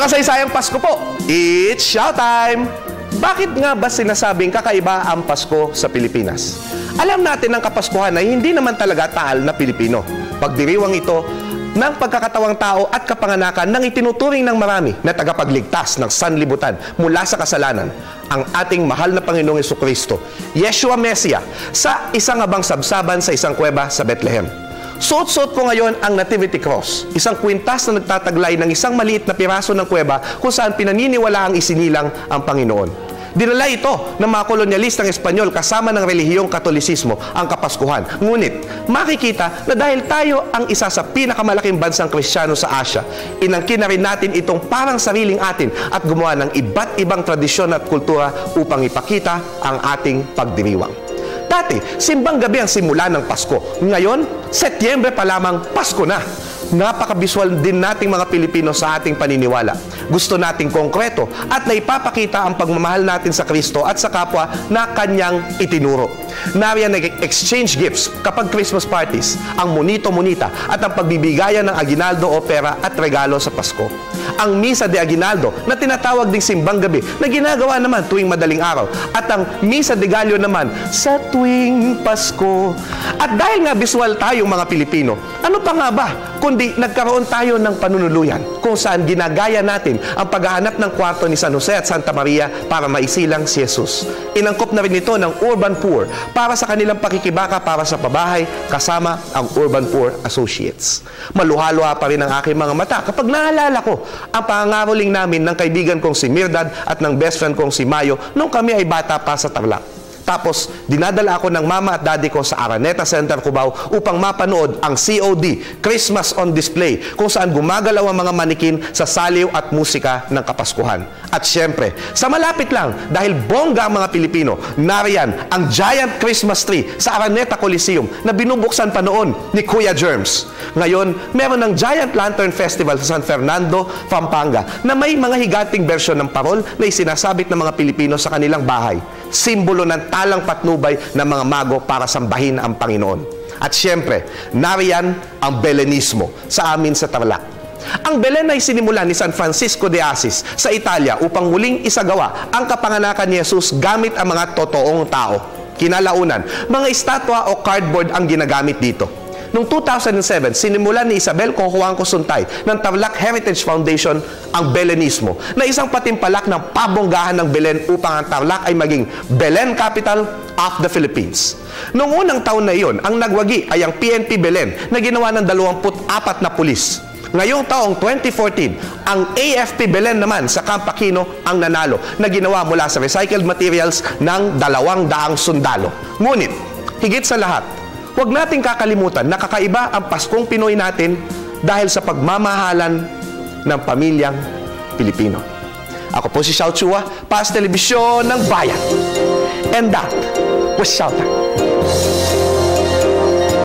Makasaysayang Pasko po, it's showtime! Bakit nga ba sinasabing kakaiba ang Pasko sa Pilipinas? Alam natin ang Kapaskuhan ay hindi naman talaga taal na Pilipino. Pagdiriwang ito ng pagkakatawang tao at kapanganakan ng itinuturing ng marami na tagapagligtas ng sanlibutan mula sa kasalanan, ang ating mahal na Panginoong Jesucristo, Yeshua Mesia, sa isang abang sabsaban sa isang kuweba sa Bethlehem. Suot-suot ko ngayon ang Nativity Cross, isang kwintas na nagtataglay ng isang maliit na piraso ng kuweba kung saan pinaniniwalaang isinilang ang Panginoon. Dinala ito ng mga kolonyalistang Espanyol kasama ng relihiyong Katolisismo ang Kapaskuhan. Ngunit, makikita na dahil tayo ang isa sa pinakamalaking bansang Kristiyano sa Asia, inangkin na rin natin itong parang sariling atin at gumawa ng iba't ibang tradisyon at kultura upang ipakita ang ating pagdiriwang. Dati, simbang gabi ang simula ng Pasko. Ngayon, Setyembre pa lamang Pasko na. Napakabiswal din nating mga Pilipino sa ating paniniwala. Gusto nating konkreto at naipapakita ang pagmamahal natin sa Kristo at sa kapwa na kanyang itinuro. Nariyan nag-exchange gifts kapag Christmas parties, ang monito-monita at ang pagbibigayan ng aginaldo o pera at regalo sa Pasko. Ang Misa de Aguinaldo na tinatawag ding simbang gabi na ginagawa naman tuwing madaling araw at ang Misa de Gallo naman sa tuwing Pasko. At dahil nga biswal tayong mga Pilipino, ano pa nga ba kundi nagkaroon tayo ng panunuluyan kung saan ginagaya natin ang paghahanap ng kwarto ni San Jose at Santa Maria para maisilang si Jesus. Inangkop na rin ito ng Urban Poor para sa kanilang pakikibaka para sa pabahay kasama ang Urban Poor Associates. Maluha-luha pa rin ang aking mga mata kapag naalala ko ang pangangaroling namin ng kaibigan kong si Mirdad at ng best friend kong si Mayo nung kami ay bata pa sa Tarlac. Tapos, dinadala ako ng mama at daddy ko sa Araneta Center, Cubao upang mapanood ang COD, Christmas on Display, kung saan gumagalaw ang mga manikin sa saliw at musika ng Kapaskuhan. At syempre, sa malapit lang, dahil bongga ang mga Pilipino, nariyan ang giant Christmas tree sa Araneta Coliseum na binubuksan pa noon ni Kuya Germs. Ngayon, meron ng Giant Lantern Festival sa San Fernando, Pampanga, na may mga higanting bersyon ng parol na isinasabit ng mga Pilipino sa kanilang bahay. Simbolo ng talang patnubay ng mga mago para sambahin ang Panginoon. At syempre, nariyan ang Belenismo sa amin sa Tarlac. Ang Belen ay sinimula ni San Francisco de Assis sa Italia upang muling isagawa ang kapanganakan ni Jesus gamit ang mga totoong tao. Kinalaunan, mga estatwa o cardboard ang ginagamit dito. Noong 2007, sinimulan ni Isabel Cojuangco Suntay ng Tarlac Heritage Foundation ang Belenismo na isang patimpalak ng pabonggahan ng Belen upang ang Tarlac ay maging Belen Capital of the Philippines. Noong unang taon na iyon, ang nagwagi ay ang PNP Belen na ginawa ng 24 na pulis. Ngayong taong 2014, ang AFP Belen naman sa Camp Aquino ang nanalo na ginawa mula sa recycled materials ng 200 sundalo. Ngunit, higit sa lahat, huwag nating kakalimutan na kakaiba ang Paskong Pinoy natin dahil sa pagmamahalan ng pamilyang Pilipino. Ako po si Xiao Chua, para sa Telebisyon ng Bayan. And that was Showtime.